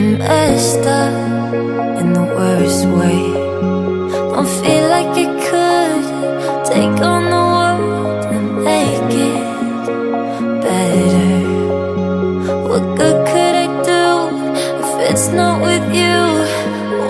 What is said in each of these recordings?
messed up in the worst way. Don't feel like I could take on the world and make it better. What good could I do if it's not with you?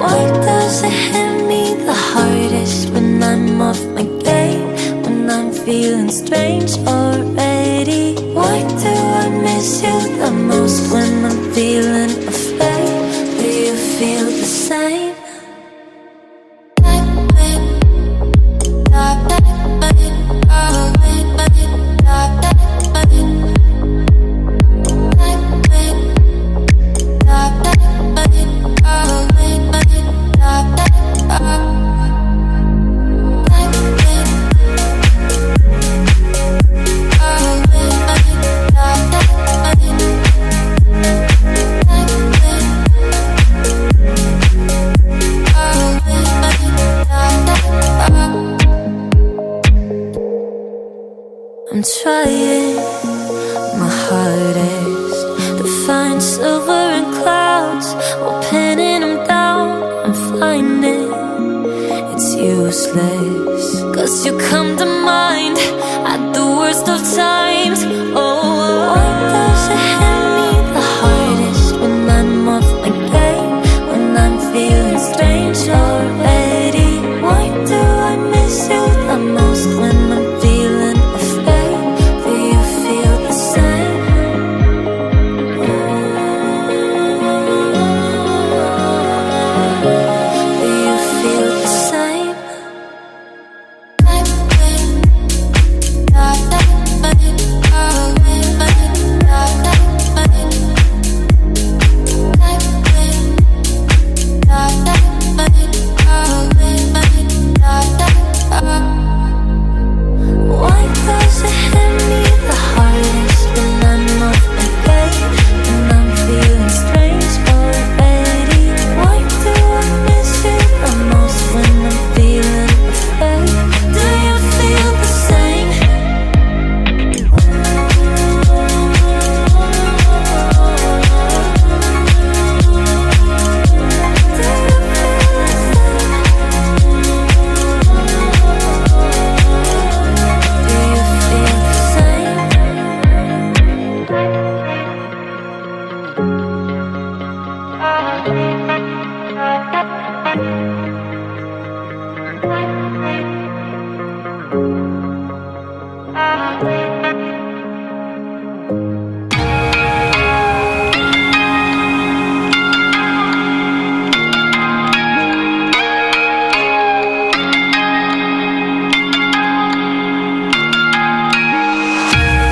Why does it hit me the hardest when I'm off my game? When I'm feeling strange already? Why do I miss you the most when I'm feeling afraid? Do you feel the same? I'm trying my hardest to find silver in clouds while pinning them down. I'm finding it's useless, 'cause you come to mind at the worst of times. Oh, why does it hit me the hardest when I'm off my game? When I'm feeling strange already? Why do I miss you the most when I'm feeling afraid? Do you feel the same? Do you feel the same? Why does it hit me the hardest when I'm off my game? When I'm feeling strange already? Why do I miss you the most when I'm feeling afraid? Do you feel the same? Do you feel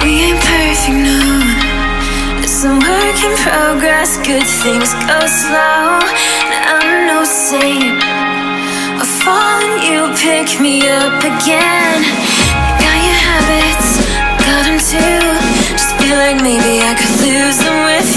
We ain't perfect, no. It's a work in progress. Good things go slow. And I'm no saint. I fall and you pick me up again. You got your habits, got them too. Just feel like maybe I could lose them with